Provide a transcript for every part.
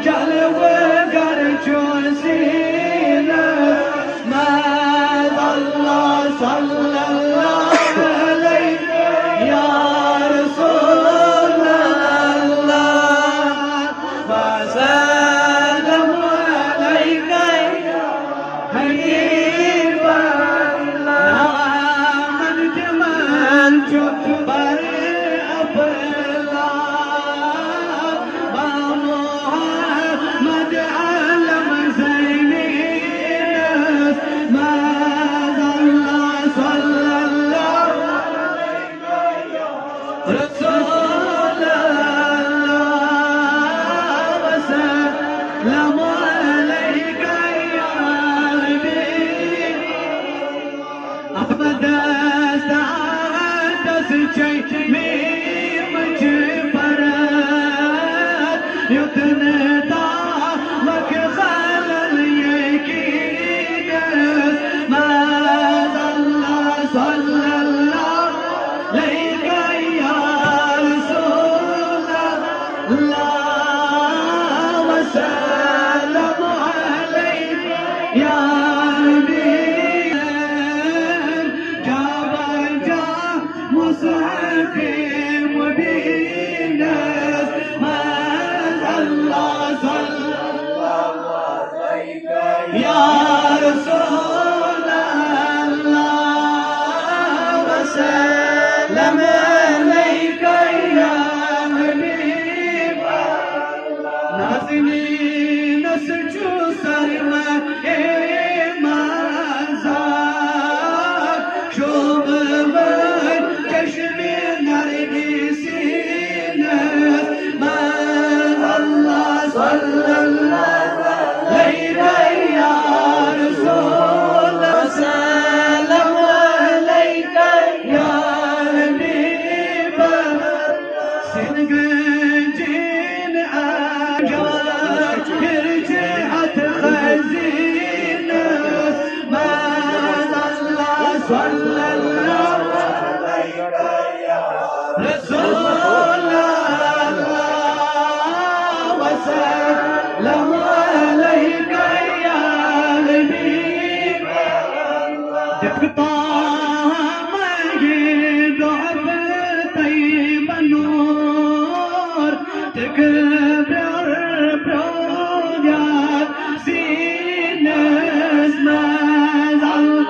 جلوة قرج وزينة ما ظل صلى الله عليك يا رسول الله وسلم عليك يا حبيب الله من جمال جبر أبلا محمد علم زيني ما ظل صلى الله رسول الله وسلم عليك يا حبيب أحمد استعدت شيء من جبرات يقنطع لك خلل يكيدس ما ظل صلى الله عليك يا رسول الله وسلم عليك يا حبيب جاب مصحفي مبينس ما ظل صلى الله عليك يا رسول الله وسلم عليك يا حبيب نازني نسجو سرما ما زاد شوف من چشمی نرگسینس ما الله صلى الله عليك يا رسول وسلم عليك يا حبيب سنجين عجاب رجعت خزينس ما ظل صلى الله عليك يا رسول الله وسلم عليك يا حبيب تقطع ما يضعف طيب النور تكبر برودات سينس ما ظل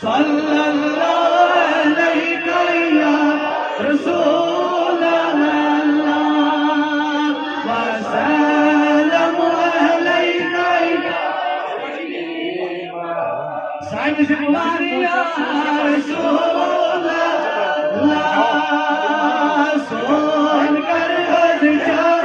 صلى الله عليك يا رسول الله وسلم عليك يا حبيب سعيد جمالي يا رسول الله صون كرهز جار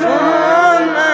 Enjoy.